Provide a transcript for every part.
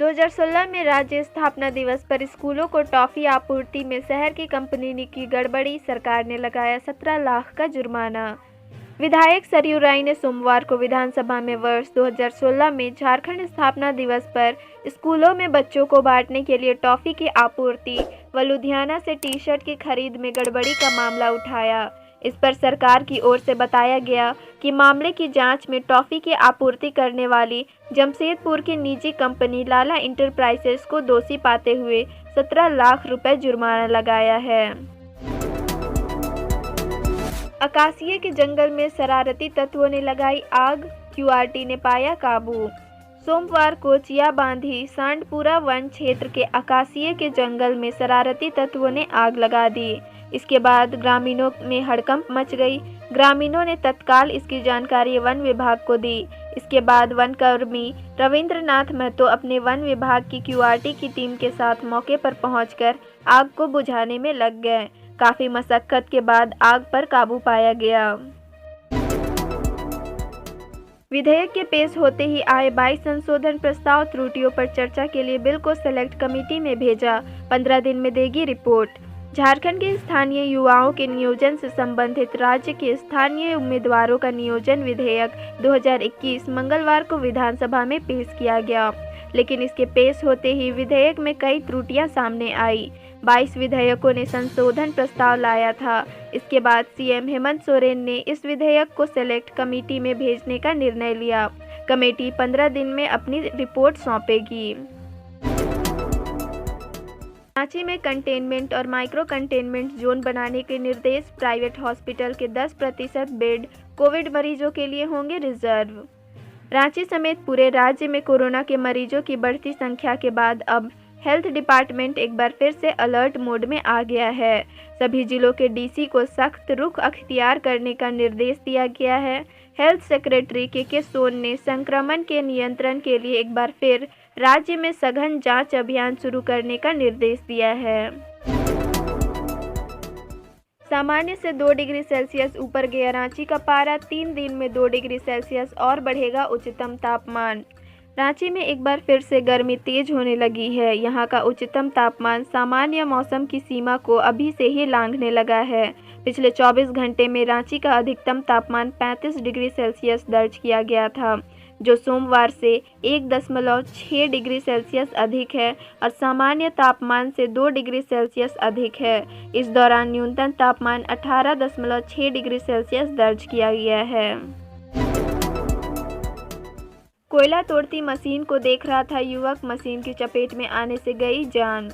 2016 में राज्य स्थापना दिवस पर स्कूलों को टॉफी आपूर्ति में शहर की कंपनी ने की गड़बड़ी, सरकार ने लगाया 17 लाख का जुर्माना। विधायक सरयू राय ने सोमवार को विधानसभा में वर्ष 2016 में झारखंड स्थापना दिवस पर स्कूलों में बच्चों को बांटने के लिए टॉफी की आपूर्ति व लुधियाना से टी-शर्ट की खरीद में गड़बड़ी का मामला उठाया। इस पर सरकार की ओर से बताया गया कि मामले की जांच में टॉफी की आपूर्ति करने वाली जमशेदपुर की निजी कंपनी लाला इंटरप्राइजेस को दोषी पाते हुए 17 लाख रुपए जुर्माना लगाया है। आकाशीय के जंगल में शरारती तत्वों ने लगाई आग, क्यूआरटी ने पाया काबू। सोमवार को चियाबांधी सांडपुरा वन क्षेत्र के आकाशीय के जंगल में शरारती तत्वों ने आग लगा दी। इसके बाद ग्रामीणों में हड़कंप मच गई। ग्रामीणों ने तत्काल इसकी जानकारी वन विभाग को दी। इसके बाद वनकर्मी रविंद्रनाथ महतो अपने वन विभाग की क्यूआरटी की टीम के साथ मौके पर पहुंचकर आग को बुझाने में लग गए। काफी मशक्कत के बाद आग पर काबू पाया गया। विधेयक के पेश होते ही आए 22 संशोधन प्रस्ताव त्रुटियों पर चर्चा के लिए बिल को सेलेक्ट कमेटी में भेजा। 15 दिन में देगी रिपोर्ट। झारखंड के स्थानीय युवाओं के नियोजन से संबंधित राज्य के स्थानीय उम्मीदवारों का नियोजन विधेयक 2021 मंगलवार को विधानसभा में पेश किया गया, लेकिन इसके पेश होते ही विधेयक में कई त्रुटियां सामने आई। 22 विधायकों ने संशोधन प्रस्ताव लाया था। इसके बाद सीएम हेमंत सोरेन ने इस विधेयक को सेलेक्ट कमेटी में भेजने का निर्णय लिया। कमेटी 15 दिन में अपनी रिपोर्ट सौंपेगी। रांची में कंटेनमेंट और माइक्रो कंटेनमेंट जोन बनाने के निर्देश। प्राइवेट हॉस्पिटल के 10% बेड कोविड मरीजों के लिए होंगे रिजर्व। रांची समेत पूरे राज्य में कोरोना के मरीजों की बढ़ती संख्या के बाद अब हेल्थ डिपार्टमेंट एक बार फिर से अलर्ट मोड में आ गया है। सभी जिलों के डीसी को सख्त रुख अख्तियार करने का निर्देश दिया गया है। हेल्थ सेक्रेटरी के सोन ने संक्रमण के नियंत्रण के लिए एक बार फिर राज्य में सघन जांच अभियान शुरू करने का निर्देश दिया है। सामान्य से 2 डिग्री सेल्सियस ऊपर गया रांची का पारा। 3 दिन में 2 डिग्री सेल्सियस और बढ़ेगा उच्चतम तापमान। रांची में एक बार फिर से गर्मी तेज होने लगी है। यहां का उच्चतम तापमान सामान्य मौसम की सीमा को अभी से ही लांघने लगा है। पिछले 24 घंटे में रांची का अधिकतम तापमान 35 डिग्री सेल्सियस दर्ज किया गया था, जो सोमवार से 1.6 डिग्री सेल्सियस अधिक है और सामान्य तापमान से 2 डिग्री सेल्सियस अधिक है। इस दौरान न्यूनतम तापमान 18.6 डिग्री सेल्सियस दर्ज किया गया है। कोयला तोड़ती मशीन को देख रहा था युवक, मशीन की चपेट में आने से गई जान।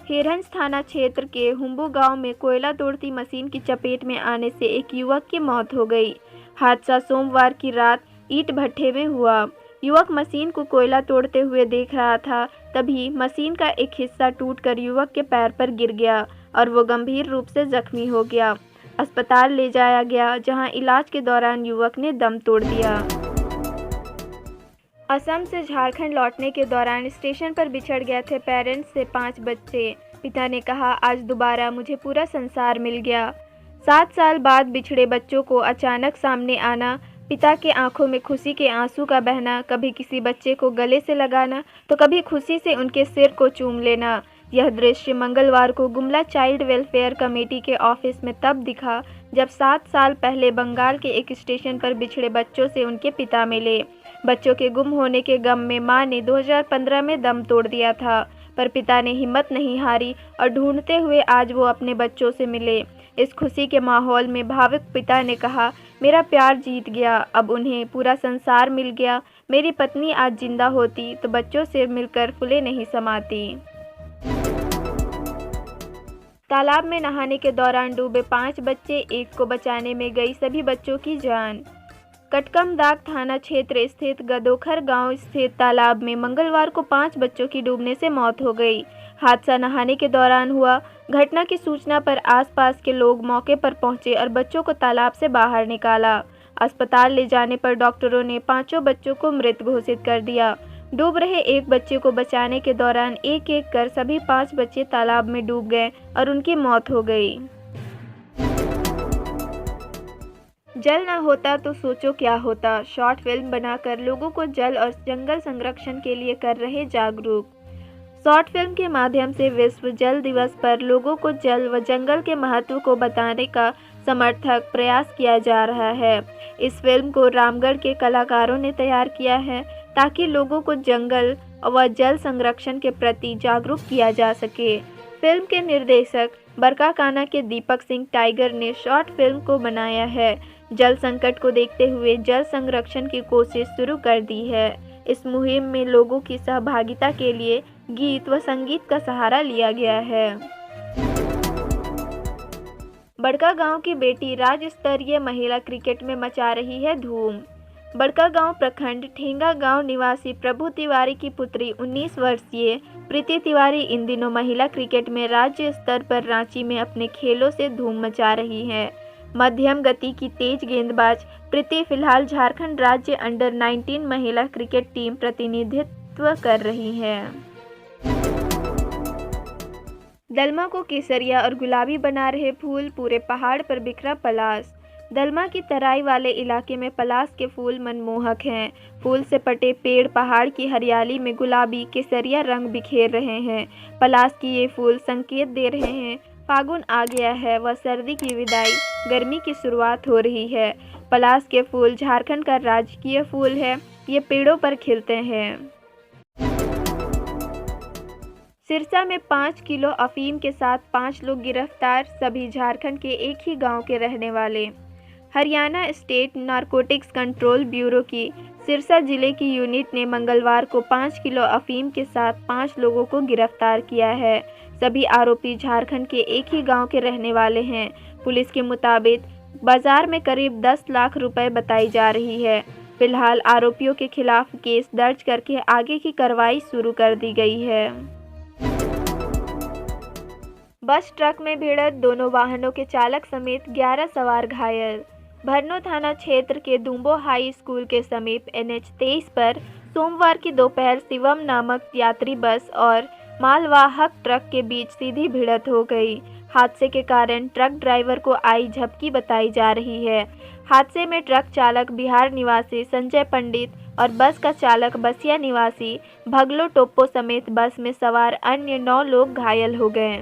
हिरहंज थाना क्षेत्र के हुम्बू गांव में कोयला तोड़ती मशीन की चपेट में आने से एक युवक की मौत हो गई। हादसा सोमवार की रात ईंट भट्ठे में हुआ। युवक मशीन को कोयला तोड़ते हुए देख रहा था, तभी मशीन का एक हिस्सा टूटकर युवक के पैर पर गिर गया और वो गंभीर रूप से जख्मी हो गया। अस्पताल ले जाया गया, जहां इलाज के दौरान युवक ने दम तोड़ दिया। असम से झारखंड लौटने के दौरान स्टेशन पर बिछड़ गए थे पेरेंट्स से 5 बच्चे। पिता ने कहा, आज दोबारा मुझे पूरा संसार मिल गया। 7 साल बाद बिछड़े बच्चों को अचानक सामने आना, पिता के आंखों में खुशी के आंसू का बहना, कभी किसी बच्चे को गले से लगाना तो कभी खुशी से उनके सिर को चूम लेना। यह दृश्य मंगलवार को गुमला चाइल्ड वेलफेयर कमेटी के ऑफिस में तब दिखा जब 7 साल पहले बंगाल के एक स्टेशन पर बिछड़े बच्चों से उनके पिता मिले। बच्चों के गुम होने के गम में मां ने 2015 में दम तोड़ दिया था, पर पिता ने हिम्मत नहीं हारी और ढूंढते हुए आज वो अपने बच्चों से मिले। इस खुशी के माहौल में भावुक पिता ने कहा, मेरा प्यार जीत गया, अब उन्हें पूरा संसार मिल गया। मेरी पत्नी आज जिंदा होती तो बच्चों से मिलकर फूले नहीं समाती। तालाब में नहाने के दौरान डूबे 5 बच्चे, एक को बचाने में गई सभी बच्चों की जान। कटकमदाग थाना क्षेत्र स्थित गदोखर गांव स्थित तालाब में मंगलवार को 5 बच्चों की डूबने से मौत हो गई। हादसा नहाने के दौरान हुआ। घटना की सूचना पर आसपास के लोग मौके पर पहुंचे और बच्चों को तालाब से बाहर निकाला। अस्पताल ले जाने पर डॉक्टरों ने 5 बच्चों को मृत घोषित कर दिया। डूब रहे एक बच्चे को बचाने के दौरान एक एक कर सभी 5 बच्चे तालाब में डूब गए और उनकी मौत हो गई। जल न होता तो सोचो क्या होता। शॉर्ट फिल्म बनाकर लोगों को जल और जंगल संरक्षण के लिए कर रहे जागरूक। शॉर्ट फिल्म के माध्यम से विश्व जल दिवस पर लोगों को जल व जंगल के महत्व को बताने का समर्थक प्रयास किया जा रहा है। इस फिल्म को रामगढ़ के कलाकारों ने तैयार किया है ताकि लोगों को जंगल व जल संरक्षण के प्रति जागरूक किया जा सके। फिल्म के निर्देशक बरकाकाना के दीपक सिंह टाइगर ने शॉर्ट फिल्म को बनाया है। जल संकट को देखते हुए जल संरक्षण की कोशिश शुरू कर दी है। इस मुहिम में लोगों की सहभागिता के लिए गीत व संगीत का सहारा लिया गया है। बड़कागांव की बेटी राज्य स्तरीय महिला क्रिकेट में मचा रही है धूम। बड़कागांव प्रखंड ठेंगा गांव निवासी प्रभु तिवारी की पुत्री 19 वर्षीय प्रीति तिवारी इन दिनों महिला क्रिकेट में राज्य स्तर पर रांची में अपने खेलों से धूम मचा रही है। मध्यम गति की तेज गेंदबाज प्रीति फिलहाल झारखंड राज्य अंडर 19 महिला क्रिकेट टीम प्रतिनिधित्व कर रही है। दलमा को केसरिया और गुलाबी बना रहे फूल, पूरे पहाड़ पर बिखरा पलाश। दलमा की तराई वाले इलाके में पलाश के फूल मनमोहक हैं। फूल से पटे पेड़ पहाड़ की हरियाली में गुलाबी केसरिया रंग बिखेर रहे हैं। पलाश की ये फूल संकेत दे रहे हैं फागुन आ गया है व सर्दी की विदाई, गर्मी की शुरुआत हो रही है। पलाश के फूल झारखंड का राजकीय फूल है। ये पेड़ों पर खिलते हैं। सिरसा में 5 किलो अफीम के साथ 5 लोग गिरफ्तार, सभी झारखंड के एक ही गांव के रहने वाले। Haryana state narcotics control bureau की सिरसा जिले की यूनिट ने मंगलवार को 5 किलो अफीम के साथ 5 लोगों को गिरफ्तार किया है। सभी आरोपी झारखंड के एक ही गांव के रहने वाले हैं। पुलिस के मुताबिक बाजार में करीब 10 लाख रुपए बताई जा रही है। फिलहाल आरोपियों के खिलाफ केस दर्ज करके आगे की कार्रवाई शुरू कर दी गई है। बस ट्रक में भिड़त, दोनों वाहनों के चालक समेत 11 सवार घायल। भरनो थाना क्षेत्र के दुम्बो हाई स्कूल के समीप NH 23 पर सोमवार की दोपहर शिवम नामक यात्री बस और मालवाहक ट्रक के बीच सीधी भिड़त हो गई। हादसे के कारण ट्रक ड्राइवर को आई झपकी बताई जा रही है। हादसे में ट्रक चालक बिहार निवासी संजय पंडित और बस का चालक बसिया निवासी भगलो टोप्पो समेत बस में सवार अन्य 9 लोग घायल हो गए।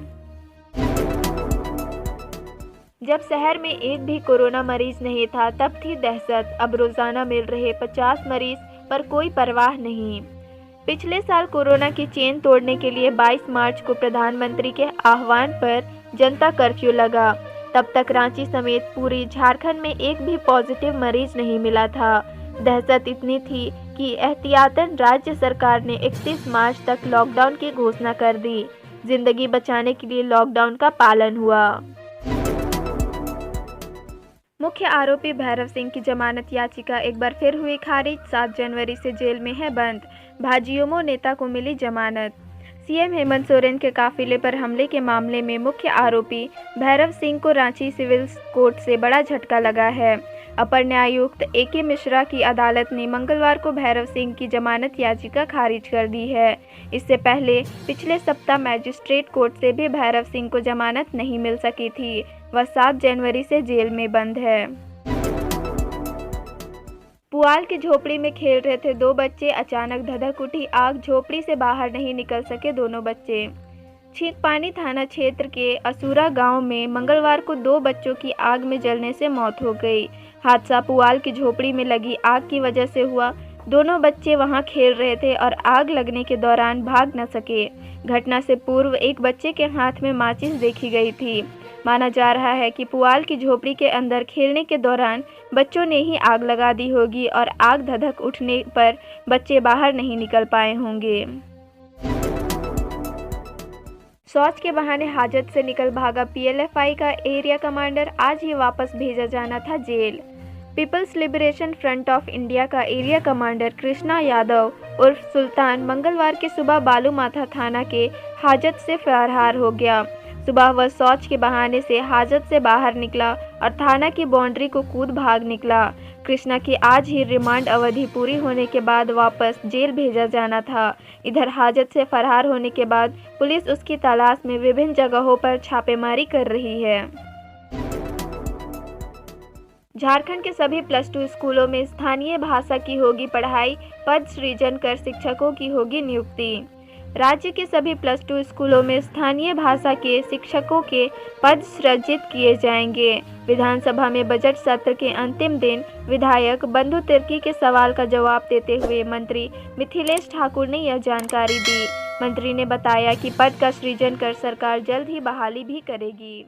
जब शहर में एक भी कोरोना मरीज नहीं था तब थी दहशत। अब रोजाना मिल रहे 50 मरीज पर कोई परवाह नहीं। पिछले साल कोरोना की चेन तोड़ने के लिए 22 मार्च को प्रधानमंत्री के आह्वान पर जनता कर्फ्यू लगा। तब तक रांची समेत पूरी झारखंड में एक भी पॉजिटिव मरीज नहीं मिला था। दहशत इतनी थी कि एहतियातन राज्य सरकार ने 31 मार्च तक लॉकडाउन की घोषणा कर दी। जिंदगी बचाने के लिए लॉकडाउन का पालन हुआ। मुख्य आरोपी भैरव सिंह की जमानत याचिका एक बार फिर हुई खारिज। 7 जनवरी से जेल में है बंद। भाजयुमो नेता को मिली जमानत। सीएम हेमंत सोरेन के काफिले पर हमले के मामले में मुख्य आरोपी भैरव सिंह को रांची सिविल कोर्ट से बड़ा झटका लगा है। अपर न्यायायुक्त AK मिश्रा की अदालत ने मंगलवार को भैरव सिंह की जमानत याचिका खारिज कर दी है। इससे पहले पिछले सप्ताह मैजिस्ट्रेट कोर्ट से भी भैरव सिंह को जमानत नहीं मिल सकी थी। वह 7 जनवरी से जेल में बंद है। पुआल की झोपड़ी में खेल रहे थे 2 बच्चे, अचानक धधक उठी आग, झोपड़ी से बाहर नहीं निकल सके दोनों बच्चे। छींकपानी थाना क्षेत्र के असुरा गांव में मंगलवार को 2 बच्चों की आग में जलने से मौत हो गई। हादसा पुआल की झोपड़ी में लगी आग की वजह से हुआ। दोनों बच्चे वहां खेल रहे थे और आग लगने के दौरान भाग न सके। घटना से पूर्व एक बच्चे के हाथ में माचिस देखी गई थी। माना जा रहा है कि पुआल की झोपड़ी के अंदर खेलने के दौरान बच्चों ने ही आग लगा दी होगी और आग धधक उठने पर बच्चे बाहर नहीं निकल पाए होंगे। शौच के बहाने हाजत से निकल भागा PLFI का एरिया कमांडर, आज ही वापस भेजा जाना था jail. People's liberation front of India का एरिया कमांडर कृष्णा यादव उर्फ सुल्तान मंगलवार की सुबह बालूमाथा थाना के हाजत से फरार हो गया। सुबह वह शौच के बहाने से हाजत से बाहर निकला और थाना की बाउंड्री को कूद भाग निकला। कृष्णा की आज ही रिमांड अवधि पूरी होने के बाद वापस जेल भेजा जाना था। इधर हाजत से फरार होने के बाद पुलिस उसकी तलाश में विभिन्न जगहों पर छापेमारी कर रही है। झारखंड के सभी +2 स्कूलों में स्थानीय भाषा की होगी पढ़ाई, पद सृजन कर शिक्षकों की होगी नियुक्ति। राज्य के सभी +2 स्कूलों में स्थानीय भाषा के शिक्षकों के पद सृजित किए जाएंगे। विधानसभा में बजट सत्र के अंतिम दिन विधायक बंधु तिर्की के सवाल का जवाब देते हुए मंत्री मिथिलेश ठाकुर ने यह जानकारी दी। मंत्री ने बताया कि पद का सृजन कर सरकार जल्द ही बहाली भी करेगी।